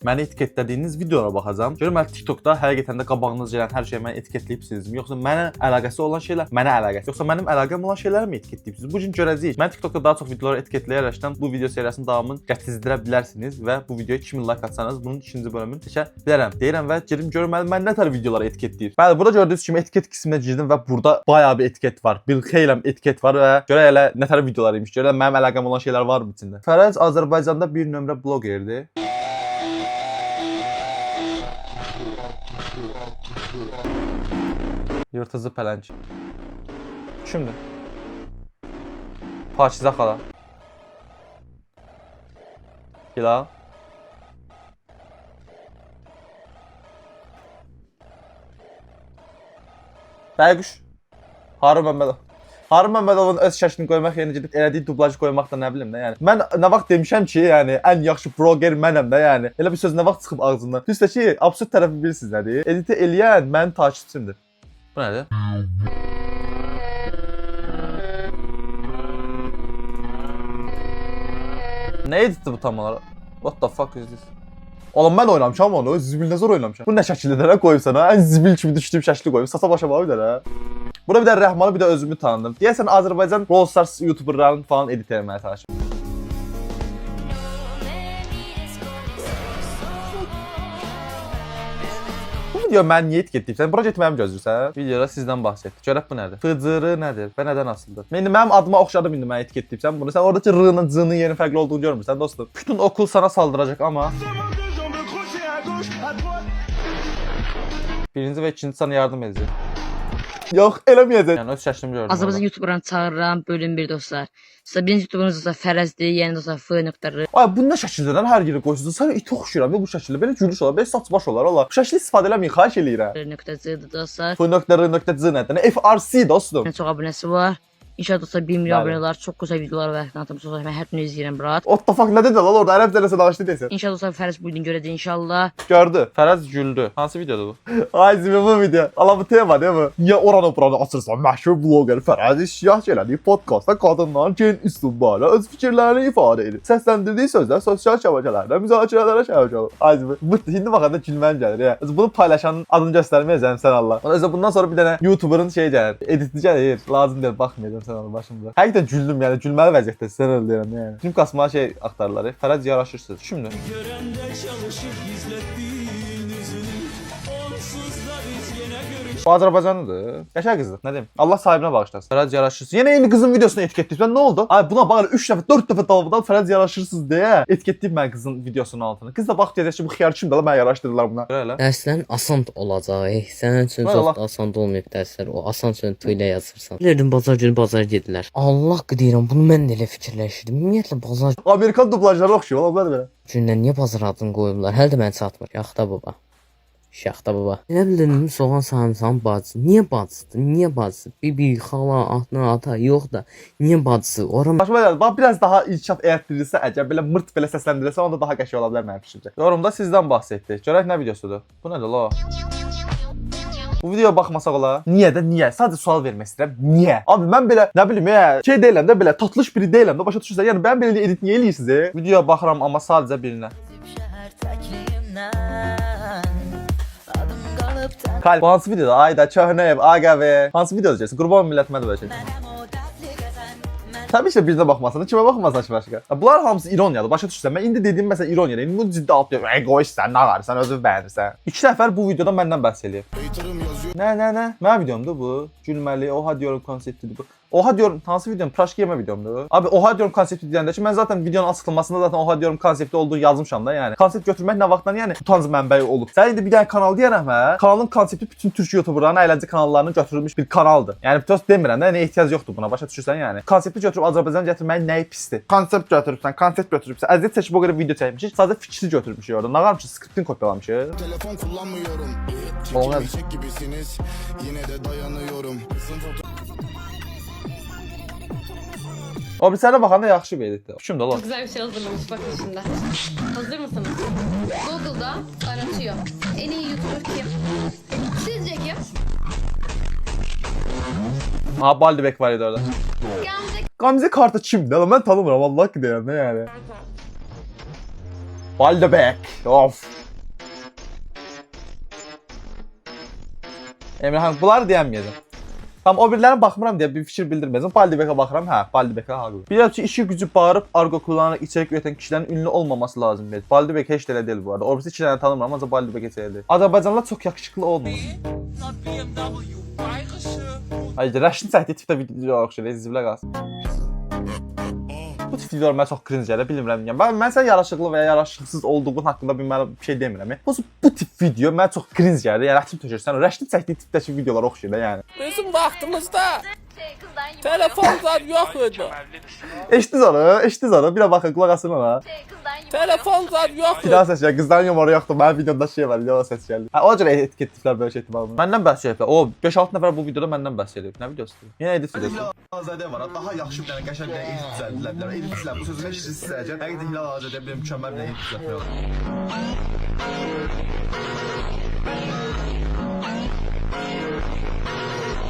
Məni etiketlədiyiniz videolara baxacağam. Görüm mən TikTokda həqiqətən də qabağınıza gələn hər şeyi məni etiketləyibsinizmi, yoxsa mənə əlaqəsi olan şeylər mənə əlaqəsi, yoxsa mənim əlaqəm olan şeyləri mi etiketləyibsiniz? Bu gün görəcəyik. Mən TikTokda daha çox videoları etiketləyərəkdən bu video seriyasının davamını gətizdirə bilərsiniz və bu videoya 2000 like atsanız bunun ikinci bölümünü çəkə bilərəm. Deyirəm və girim görüm mən nə tər videoları etiketləyir. Bəli, burada gördüyünüz kimi etiket qisminə girdim və burada bayağı bir etiket var. Bir xeyləm etiket var və görə elə nə tər videolar imiş, görə mənim əlaqəm olan şeylər var mı içində. Fərəc Azərbaycanda bir nömrə bloqerdir. Yırtıcı pələng. Kimdir? Pakizə xala. Hilal. Bəquş. Harun Məmmədov. Harun Məmmədovun öz şəklini qoymaq yerinə gedib elədiyi dublajı qoymaq da nə bilim də, yəni. Mən nə vaxt demişəm ki, yəni ən yaxşı bloger mənəm də, yəni. Elə bir söz nə vaxt çıxıb ağzından. Düzdür ki, absurd tərəfi bilirsiniz nədir? Editi eləyən mənim takipçimdir. Bu nədir? Nə editdir bu tam olaraq? What the fuck is this? Oğlum mən oynamışam onu, zibil nə zor oynamışam. Bu nə şəkildə qoyubsan ha? Ən zibil kimi düşdüyüm şəkli qoyub. Sasa başa bax bir də ha. Burada bir də Rəhmanı, bir də özümü tanıdım. Deyəsən Azərbaycan Brawl Stars YouTuberlarını falan edit etməyə çalışıram. Bu video mən niyə etiketləyibsən? Bura getməyimi gözləyirsən? Videoda sizdən bahs etdik. Görək bu nədir? Fıcırı nədir və nədən asılıdır? Mənim adıma oxşadım indi mən etiketləyibsən bunu. Sən oradakı r-nın, c-nın yerin fərqli olduğunu görmürsən dostum. Bütün okul sana saldıracaq amma birinci və ikinci sana yardım edəcək. Yox, eləməyəcək. Yəni öz şəklimi gördüm. Azərbaycan YouTuber'ını çağırıram, bölüm 1 dostlar. Sizə birinci YouTuber'ınız olsa Fərəzdir, yeni dostlar f.r. Ay bu nə şəkildən hər yeri qoyursunuz? Sən iti oxşuyuram bu şəkildə. Belə gülüş olar, belə saç baş olar. Bu şəkli istifadə eləməyin, xahiş eləyirəm. .c-dir dostlar. f.r.c nədir? FRC dostum. Ən çox abunəsi var. İnşallah dostlar 1 milyon abonelər, çox gözəl videolar və atmışıq. Mən hər gün izləyirəm brat. What the fuck nə dedin lan orada? Ərəbcə nəsə danışdı desən. İnşallah dostlar Fərəz bu gün görəcək inşallah. Gördü. Fərəz güldü. Hansı videodur bu? Ay zimi bu video. Allah bu tema değil mi? Niye oranı buranı açırsan? Məşhur bloger Fərəz İşyah Cələli podkastda qadınların gen üslublarla öz fikirlərini ifadə edir. Səsləndirdiyi sözlər sosial şəbəkələrdə müzakirələrə şəbəkə olur. Ay zimi. Bu indi baxanda gülmən gəlir ya. Bunu paylaşanın adını göstərməyəcəm sən Allah. Ona bundan sonra bir dənə YouTuber'ın şey gəlir. Editli gəlir. Lazım deyil baxmayacağım sən onun başımda. Həqiqətən güldüm yəni. Gülməli vəziyyətdə sən öyle deyirəm yəni. Kim kasma şey axtarırlar. Fərəz yaraşırsınız. Şimdi. Bu Azərbaycanlıdır. Qəşəng qızdır. Nə deyim? Allah sahibinə bağışlasın. Fərəz yaraşırsınız. Yenə eyni qızın videosunu etiketləyibsən. Nə oldu? Ay buna bax 3 dəfə, 4 dəfə davamında Fərəz yaraşırsınız deyə etiketləyib mən qızın videosunun altına. Qız da bax deyəcək ki, bu xiyar kimdir? Mən yaraşdırdılar buna. Elə. Dərslərin asan olacaq. Sənin üçün çox da asan olmayıb dərslər. O asan sözü ilə yazırsan. Bilirdim bazar günü bazar gedilər. Allah deyirəm, bunu mən də elə fikirləşirdim. Ümumiyyətlə bazar Amerikan dublajları oxşuyur. Ola bilər belə. gündən niyə bazar adını qoyublar? Hələ də mən çatmır. Yaxda baba. Şaxta baba. Elə bildim soğan sarımsağın bacısı. Niyə bacısı? Niyə bacısı? Bibi, xala, atna, ata yox da. Niyə bacısı? Ora Başıma gəldi. Bax biraz daha inkişaf etdirilsə, əgər belə mırt belə səsləndirilsə, onda daha qəşəng ola bilər mənim fikrimcə. Yorumda sizdən bahs etdik. Görək nə videosudur. Bu nədir la? Bu videoya baxmasaq ola. Niyə də niyə? Sadəcə sual vermək istəyirəm. Niyə? Abi mən belə nə bilim şey deyiləm də belə tatlış biri deyiləm də başa düşürsən. Yəni mən belə edit niyə eləyirsiniz? Videoya baxıram amma sadəcə birinə. Kalp hansı videoda? Ayda Köhnəyev, Ağabev. Hansı videoda çəkirsən? Qurban millətimə də belə çəkirsən. Təbii ki, birinə baxmasan, kimə baxmasan ki başqa. Bunlar hamısı ironiyadır. Başa düşürsən. Mən indi dediyim məsələn ironiyadır. İndi bunu ciddi atlayır. Egoistsən, nə qarırsan, özünü bəyənirsən. 2 nəfər bu videoda məndən bəhs eləyir. Nə? Mənim videomdur bu. Gülməli, oha diyorum konseptidir bu. Oha diyorum hansı videom? Praşki yeme videomdur. Abi oha diyorum konsepti deyəndə ki, mən zaten videonun açıqlamasında zaten oha diyorum konsepti olduğu yazmışam da yəni. Konsept götürmək nə vaxtdan yəni utanc mənbəyi olub. Sən indi bir dənə kanal deyərəm hə. Kanalın konsepti bütün türk YouTuberlarının əyləncə kanallarının götürülmüş bir kanaldır. Yəni tost demirəm də, nə ehtiyac yoxdur buna. Başa düşürsən yəni. Konsepti götürüb Azərbaycan gətirməyin nəyi pisdir? Konsept götürübsən, konsept götürübsən. Əziyyət çəkib o qədər video çəkmişik. Sadəcə fikri götürmüşük orada. Nə qarmış skriptini kopyalamışıq. Telefon kullanmıyorum. Olmaz. Gibisiniz. Yine de dayanıyorum. O bir sənə baxanda yaxşı bir editdir. Kimdir ola? Çok güzel bir şey hazırlamış bakın şimdi. Hazır mısınız? Google'da aratıyor. En iyi YouTuber kim? Sizce kim? Ha Baldibek var idi orada. Gamze Gamze Karta kimdir? Lan mən tanımıram Allah ki deyirəm nə yəni. Baldebek. Of. Emirhan, bunları deyəməyəcəm. Tam o birilərinə baxmıram deyə bir fikir bildirməyəcəm. Baldebekə baxıram, hə, Baldebekə haqlı. Bilirəm ki, işi gücü bağırıb argo kullanarak içerik üreten kişilərin ünlü olmaması lazım deyil. Baldebek heç də elə deyil bu arada. O birisi iki dənə tanımıram, ancaq Baldebek heç elə deyil. Azərbaycanlılar çox yakışıklı olmur. Hayır, Rəşidin çəkdiyi tipdə video oxşuyur, zivlə qalsın. Bu tip videolar mənə çox cringe gəlir, bilmirəm. Mən sən yaraşıqlı və ya yaraşıqsız olduğun haqqında bir şey demirəm. Bu tip video mənə çox cringe gəlir. Yəni rəsm tökürsən, Rəşidin çəkdiyi tipdəki videolar oxşuyur da yəni. Bizim vaxtımızda telefonlar yox idi. Eşitdiniz onu. Bir də baxın, qulaq asın ona. Telefonlar yox idi. Filan səs gəlir, qızların yumoru yoxdur. Mənim videomda şey var, video səs gəlir. Hə, o cürə etiketliklər belə şey etməli. Məndən bəhs ediblər. O 5-6 nəfər bu videoda məndən bəhs edib. Nə videosu? Yenə edit videosu. Azadə var. Daha yaxşı bir dənə qəşəng bir dənə edit düzəldilər bilər. Editçilər bu sözü heç istəyəcək. Həqiqətən Hilal Azadə bir mükəmməl bir dənə edit düzəltmək.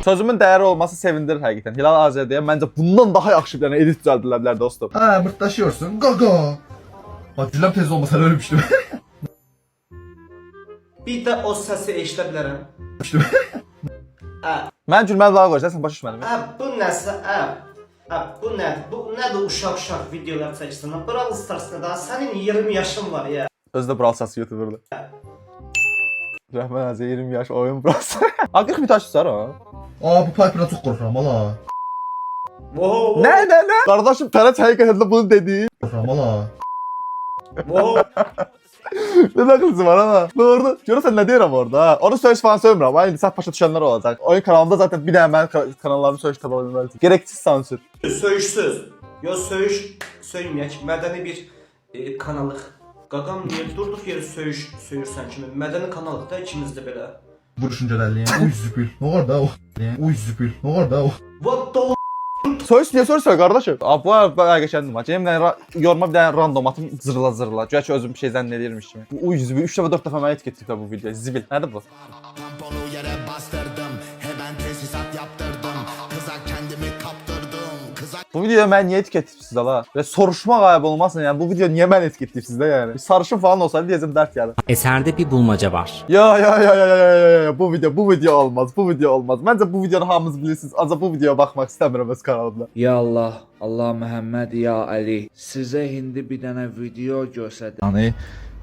Sözümün dəyəri olması sevindirir həqiqətən. Hilal Azadəyə məncə bundan daha yaxşı bir dənə edit düzəldilər bilər dostum. Hə, mırtdaşıyorsun. Qaqa. Bak güləm tez olmasa ölmüşdüm. Bir də o səsi eşidə bilərəm. Mən gülməli daha qoyacaq, sən başa düşmədim. Bu nəsə, bu nədir? Bu nədir uşaq videolar çəkirsən? Brawl Stars'da da sənin 20 yaşın var ya. Özü də Brawl Stars YouTuber'dır. Rəhmən Azə 20 yaş oyun Brawl Stars. Aqıq bir taşı var ha. Aa, bu Piper'dan çox qorxuram ala. Nə? Qardaşım Fərəc həqiqətən də bunu dedi. Qorxuram ala. Ne nakılsı var ana. Doğru. Görürsən nə deyirəm orada? Ha? Onu söyüş falan söyləmirəm. Aynı səhv başa düşənlər olacaq. Oyun kanalında zaten bir dənə mənim kanallarımı söyüş tapa bilməlisin. Gereksiz sansür. Söyüşsüz. Yo söyməyək. Mədəni bir kanalıq. Qaqam niyə durduq yeri söyürsən kimi? Mədəni kanalıq da ikimiz də belə. Bu düşüncələliyəm. Uy züpül. Nə var da o? Uy züpül. Nə var da o? What the Söyüş niyə söyürsən qardaşım? Abi bu həqiqətəndir maç. Yemin yoruma bir dənə random atım zırla. Güya ki özüm bir şey zənn edirmiş kimi. Bu uy zübül 3 dəfə 4 dəfə mənə etiketliklər bu videoya. Zibil. Nədir bu? Tamponu yere bastırdım, hemen tesisat yaptırdım, kıza kendimi kaptırdım, kıza Bu videoya mən niyə etiketləyibsiz ala? Və soruşmaq ayıb olmasın yəni bu video niyə mən etiketləyibsiz də yəni? Bir sarışın falan olsaydı deyəcəm dərd gəlir. Eserde bir bulmaca var. Ya bu video olmaz. Bu video olmaz. Məncə bu videonu hamınız bilirsiniz. Ancaq bu videoya baxmaq istəmirəm öz kanalımda. Ya Allah, Allah Məhəmməd ya Ali. Sizə indi bir dənə video göstərdim. Yəni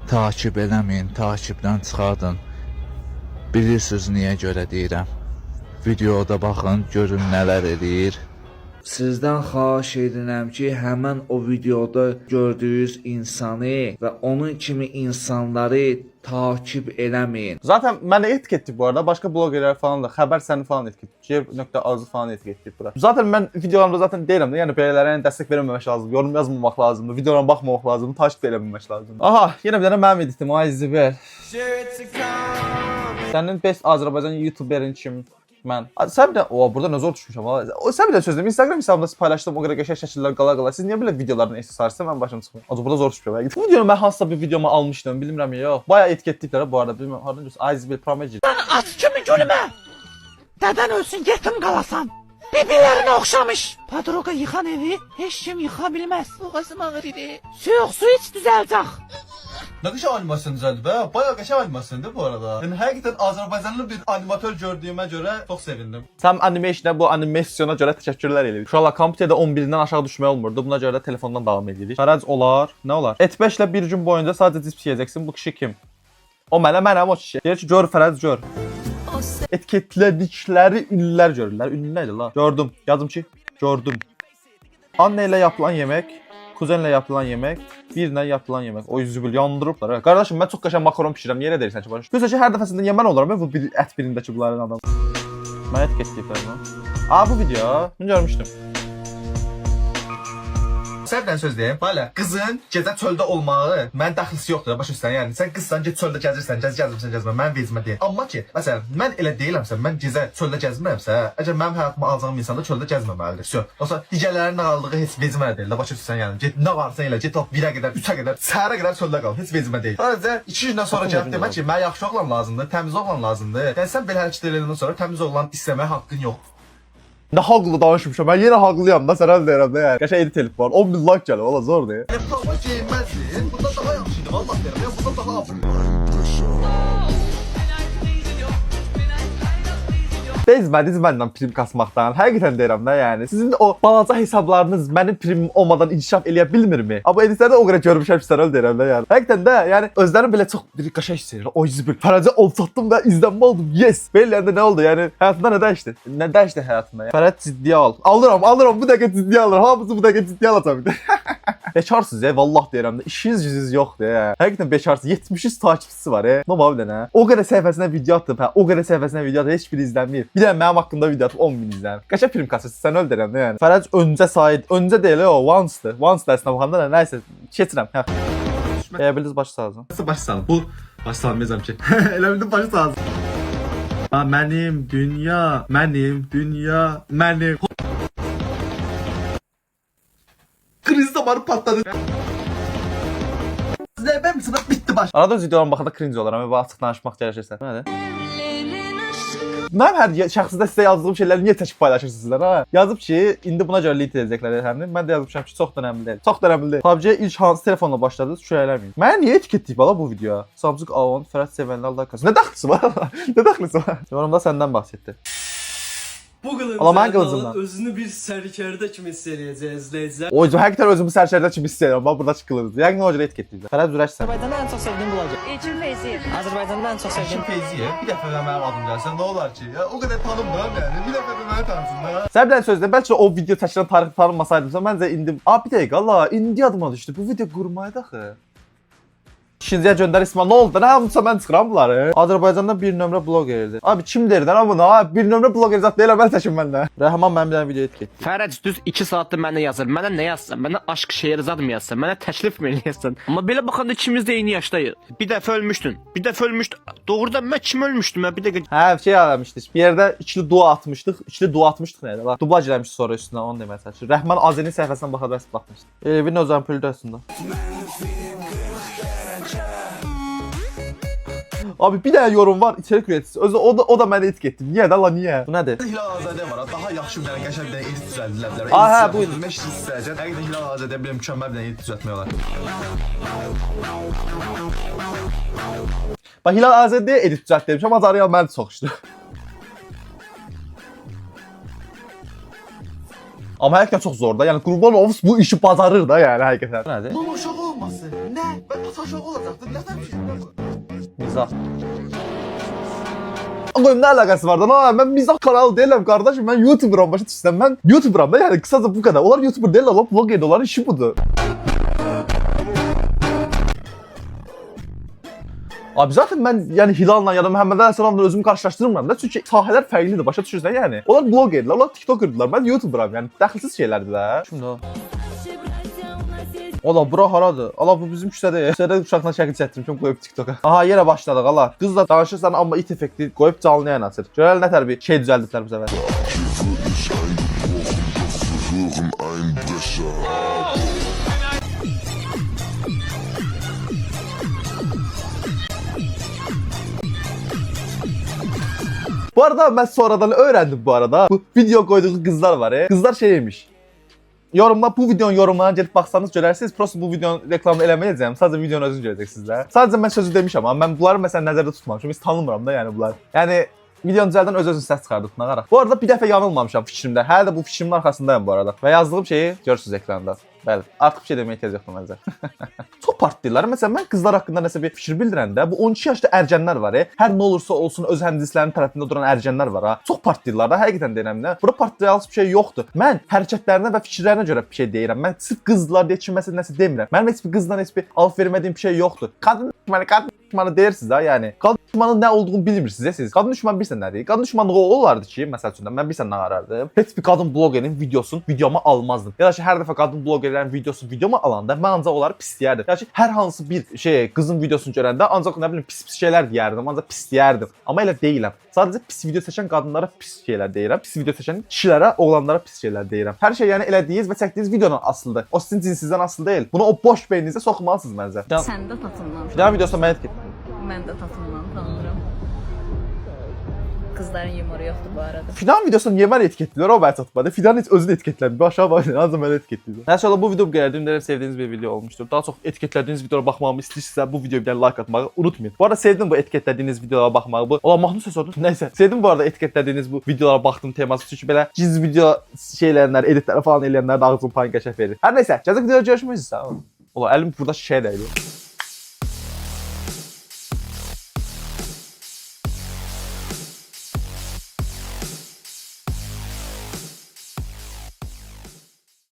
takib eləməyin, takibdən çıxardın. Bilirsiniz niyə görə deyirəm. Videoda baxın, görün nələr eləyir. Sizdən xahiş edirəm ki, həmən o videoda gördüyünüz insanı və onun kimi insanları takib eləməyin. Zaten mənə etiketləyib bu arada. Başqa blogerlər falan da xəbər səni falan etiketləyib. Cer.az falan etiketləyib bura. Zaten mən videolarımda zaten deyirəm də, yəni belələrə dəstək verməmək lazım, yorum yazmamaq lazımdır, videolara baxmamaq lazımdır, takib eləməmək lazımdır. Aha, yenə bir dənə mənim editim, ay Zibel. Sənin best Azərbaycan YouTuberin kim? Mən. Sən bir də burada nə zor düşmüşəm valla. Sən bir də sözüm Instagram hesabımda paylaşdım o qədər qəşəng şəkillər qala. Siz niyə belə videoların sarısı mən başım çıxmır. Acı burada zor düşmüşəm. Bu videonu mən hansısa bir videoma almışdım, bilmirəm ya. Yox. Bayağı etiketləyiblər bu arada. Bilmirəm hardan görsən. Ay Zibel Promeci. Aç kimi gülümə. Dədən ölsün yetim qalasan. Bibilərinə oxşamış. Padroqa yıxan evi heç kim yıxa bilməz. Boğazım ağır idi. Soyuq su iç düzəlcək. Nə qəşəng animasiyon düzəldi be. Bayağı qəşəng animasiyondur bu arada. Yəni həqiqətən Azərbaycanlı bir animatör gördüyümə görə çox sevindim. Sən animation'a bu animasyona görə təşəkkürlər eləyirik. Uşaqlar kompüterdə 11-dən aşağı düşmək olmurdu. Buna görə də telefondan davam edirik. Fərəc olar, nə olar? Et5 ilə bir gün boyunca sadəcə cips yeyəcəksin. Bu kişi kim? O mənəm o kişi. Deyir ki, gör Fərəc gör. Etiketlədikləri ünlülər görürlər. Ünlü nə idi la? Gördüm. Yazdım ki, gördüm. Anne ilə yapılan yemək, kuzenlə yapılan yemək, birlə yapılan yemək. O zübül yandırıblar. Ha. Qardaşım mən çox qəşəng makaron bişirəm. Niyə elə deyirsən ki, başa? Görürsən ki, hər dəfəsində yemən olaram bu bir ət birindəki bunların adam. Mən etiketləyiblər bunu. Bu video, bunu görmüşdüm. Səhvdən söz deyim. Belə, qızın gecə çöldə olmağı mən dəxlisi yoxdur, başa düşürsən? Yəni sən qızsan, get çöldə gəzirsən, gəzmə, mən vecimə deyil. Amma ki, məsələn, mən elə deyiləmsə, mən gecə çöldə gəzmirəmsə, əgər mənim həyatıma alacağım insan da çöldə gəzməməlidir. Всё. Yoxsa digərlərinin qaldığı heç vecimə deyil, başa düşürsən? Yəni get nə varsa elə, get 1-ə qədər, 3-ə qədər, səhərə qədər çöldə qal, heç vecimə deyil. Sadəcə 2 gündən sonra gəlib demək ki, mənə yaxşı oğlan lazımdır, təmiz oğlan lazımdır. Yəni sən belə hərəkət edəndən sonra təmiz oğlan istəməyə haqqın yoxdur. Nə haqlı danışmışam. Mən yenə haqlıyam da sənə deyirəm də yəni. Qəşəng edit elib var. 10.000 like gəlir. Valla zor deyil. Laptop'a giyinməzdin. Bundan daha yaxşıydı. Vallahi deyirəm. Ya bundan daha abunə. Bezmədiz məndən prim kasmaqdan. Həqiqətən deyirəm də yəni. Sizin o balaca hesablarınız mənim primim olmadan inkişaf eləyə bilmirmi? Amma editlərdə o qədər görmüşəm ki, sənə deyirəm də yəni. Həqiqətən də yəni özlərini belə çox bir qəşəng hissedilir. O yüzü bir Fərəcə ol çatdım və izlənmə oldum. Yes. Belləndə nə oldu? Yəni həyatında nə dəyişdi? Nə dəyişdi həyatında? Yəni? Fərəc ciddiyə al. Alıram. Bu dəqiqə ciddiyə alır. Hamısı bu dəqiqə ciddiyə alacaq bir də. Bekarsınız ya, vallahi deyirəm də. İşiniz gücünüz yoxdur ya. Həqiqətən bekarsınız. 73 takipçisi var ya. Nə var bir dənə? O qədər səhifəsinə video atdım. Hə, o qədər səhifəsinə video atdım. Heç biri izlənmir. Bir də mənim haqqımda video atıb 10.000 izlənir. Qəşəng film kasası. Sən öl deyirəm də yəni. Fərəc öncə saydı. Öncə deyil o, once-dır. Once dərsine baxanda da nəysə keçirəm. Hə. Bildiniz başı sağlam. Nasıl başı sağlam? Bu başı sağlamayacağım ki. Elə bildim başı sağlam. Mənim dünya, mənim. Kriz zamanı patladı. Zəbə misin? Bitti baş. Arada öz videolarıma baxanda cringe oluram. Və açıq danışmaq gəlişirsən. Nədir? Mənim hər şəxsdə sizə yazdığım şeyləri niyə tək paylaşırsınız sizlər ha? Yazıb ki, indi buna görə link edəcəklər həmin. Mən də yazmışam ki, çox da önəmli deyil. Çox da önəmli deyil. PUBG-yə ilk hansı telefonla başladınız? Şükür eləməyin. Mənə niyə etiketləyib ala bu videoya? Samsung A10 Fərəd sevənlər like. Nə dəxlisi var? Nə dəxlisi var? Yorumda səndən bahs etdi. Bu Allah mən qılıncımdan. özünü bir sərkərdə kimi hiss eləyəcək izləyicilər. O yüzden həqiqətən özümü sərşərdə kimi hiss edirəm. Bax burada çıxılırız. Yəqin o cürə etiketləyiblər. Fərəd Zürəşsən. Azərbaycanda ən çox sevdiyim blogger. İlkin Feyziyev. Azərbaycanda ən çox sevdiyim Feyziyə bir dəfə mənim adım gəlsə nə olar ki? Ya o qədər tanınmıram yəni. Bir dəfə də məni tanısın da. Sən bilən sözdə bəlkə o video çəkilən tarix tanınmasaydımsa məncə indi bir dəqiqə Allah indi yadıma düşdü. Bu video qurmaydı axı. İkinciyə göndər İsmail, nə oldu? Nə hamısa mən çıxıram bunları. Azərbaycanda bir nömrə blogerdir. Abi kim derdi lan bunu? Ha, bir nömrə bloger zat deyil, mən təkim məndə. Rəhman mənim bir dənə video etdi. Fərəc düz 2 saatdır mənə yazır. Mənə nə yazsan? Mənə aşk şeiri zad mı yazsan? Mənə təklif mi eləyəsən? Amma belə baxanda ikimiz də eyni yaşdayıq. Bir dəfə ölmüşdün. Doğrudan mən kim ölmüşdüm? Bir dəqiqə. Hə, şey eləmişdik. Bir yerdə ikili dua atmışdıq. Nədir? Bax, dublaj eləmişdik sonra üstündən onu deməyə çalışır. Rəhman Azənin səhifəsinə baxmışdı. Evin özən püldəsində. Abi bir dənə yorum var, içerik üreticisi. O da məni etiketti. Niyə də la niyə? Bu nədir? Hilal Azadə var. Daha yaxşı bir dənə qəşəng bir dənə edit düzəldilər. Hə, buyurun. Məşq istəyəcək. Həqiqətən Hilal Azadə bir mükəmməl bir dənə edit düzəltmək olar. Bax Hilal Azədə edit düzəlt demişəm, amma Real məni soxuşdu. Amma həqiqətən çox zor da. Yəni Qurban Ovs bu işi bacarır da yəni həqiqətən. Bu nədir? Mama uşağı olması. Nə? Mən pata uşağı olacaqdım. Nədən bir şey bu? Mizah. Qoyum nə əlaqəsi var da? Mən mizah kanalı deyiləm qardaşım. Mən YouTuberam başa düşsən. Mən YouTuberam da yəni qısaca bu qədər. Onlar YouTuber deyirlər, onlar vlog edirlər. İşi budur. Abi zaten mən yəni Hilal'la ya da Məhəmməd Əsəlanla özümü qarşılaşdırmıram da. Çünki sahələr fərqlidir, başa düşürsən yəni. Onlar vlog edirlər, onlar TikTok edirlər. Mən YouTuberam yəni. Dəxilsiz şeylərdir də. Kimdir o? Ola bura haradır? Allah bu bizim küçədə. Küçədə uşaqla şəkil çəkdirmişəm, qoyub TikToka. Aha, yenə başladıq Allah. Qızla danışırsan amma it effekti qoyub canlı yayın açır. Görəl nə tər bir şey düzəldiblər bu səfər. Bu arada mən sonradan öyrəndim bu arada. Bu video qoyduğu qızlar var ya. Qızlar şeymiş. Yorumla bu videonun yorumlarına gelip baxsanız görərsiniz. Prosta bu videonun reklamını eləməyəcəm. Sadəcə videonun özünü görəcəksiniz. Sadəcə mən sözü demişəm amma mən bunları məsələn nəzərdə tutmamışam. Heç tanımıram da yəni bunlar. Yəni videonun düzəldən öz-özünü səs çıxardı tutnağaraq. Bu arada bir dəfə yanılmamışam fikrimdə. Hələ də bu fikrimin arkasındayım bu arada. Və yazdığım şeyi görürsünüz ekranda. Bəli, artıq bir şey deməyə ehtiyac yoxdur məncə. Çox partlayırlar. Məsələn, mən qızlar haqqında nəsə bir fikir bildirəndə, bu 12 yaşlı ərgənlər var. Hər nə olursa olsun öz həmcinslərinin tərəfində duran ərgənlər var ha. Çox partlayırlar da, həqiqətən deyirəm də. Burada partlayalıq bir şey yoxdur. Mən hərəkətlərinə və fikirlərinə görə bir şey deyirəm. Mən sırf qızlar deyə kimsə nəsə demirəm. Mənim heç bir qızdan heç bir alıb vermədiyim bir şey yoxdur. Qadın düşmanı deyirsiniz ha, yəni. Qadın düşmanının nə olduğunu bilmirsiniz ya siz. Qadın düşmanı bilirsən nədir? Qadın düşmanlığı olardı ki, məsəl üçün mən bilirsən nə qarardım. Heç bir qadın blogerin videosunu videoma almazdım. Ya da ki, hər dəfə qadın blogerlərin videosunu videoma alanda mən ancaq onları pisləyərdim. Ya ki, hər hansı bir qızın videosunu görəndə ancaq nə bilim pis şeylər deyərdim, ancaq pisləyərdim. Amma elə deyiləm. Sadəcə pis video çəkən qadınlara pis şeylər deyirəm. Pis video çəkən kişilərə, oğlanlara pis şeylər deyirəm. Hər şey yəni elədiyiniz və çəkdiyiniz videonun asılıdır. O sizin cinsinizdən asılı deyil. Bunu o boş beyninizə soxmalısınız məncə. Sən də tatından. Bir daha videosunda mən etdim. Mən də tatından tanınıram. qızların yumoru yoxdur bu arada. Fidan videosunu niyə məni etiketləyirlər? O məni çatmadı. Fidan heç özünü etiketləmir. Aşağı bax, ancaq məni etiketləyir. İnşallah bu video bu qədər. Ümid edirəm sevdiyiniz bir video olmuşdur. Daha çox etiketlədiyiniz videolara baxmağımı istəyirsinizsə bu videoya bir dənə like atmağı unutmayın. Bu arada sevdim bu etiketlədiyiniz videolara baxmağı. Bu Allah mahnı səsi oldu. Nəysə, sevdim bu arada etiketlədiyiniz bu videolara baxdım teması çünki belə giz video şeylərlər, editlər falan eləyənlər də ağzım payın qəşəng verir. Hər nəysə, gələcək videoda görüşmək üzrə. Ola əlim burada şişəyə dəydi.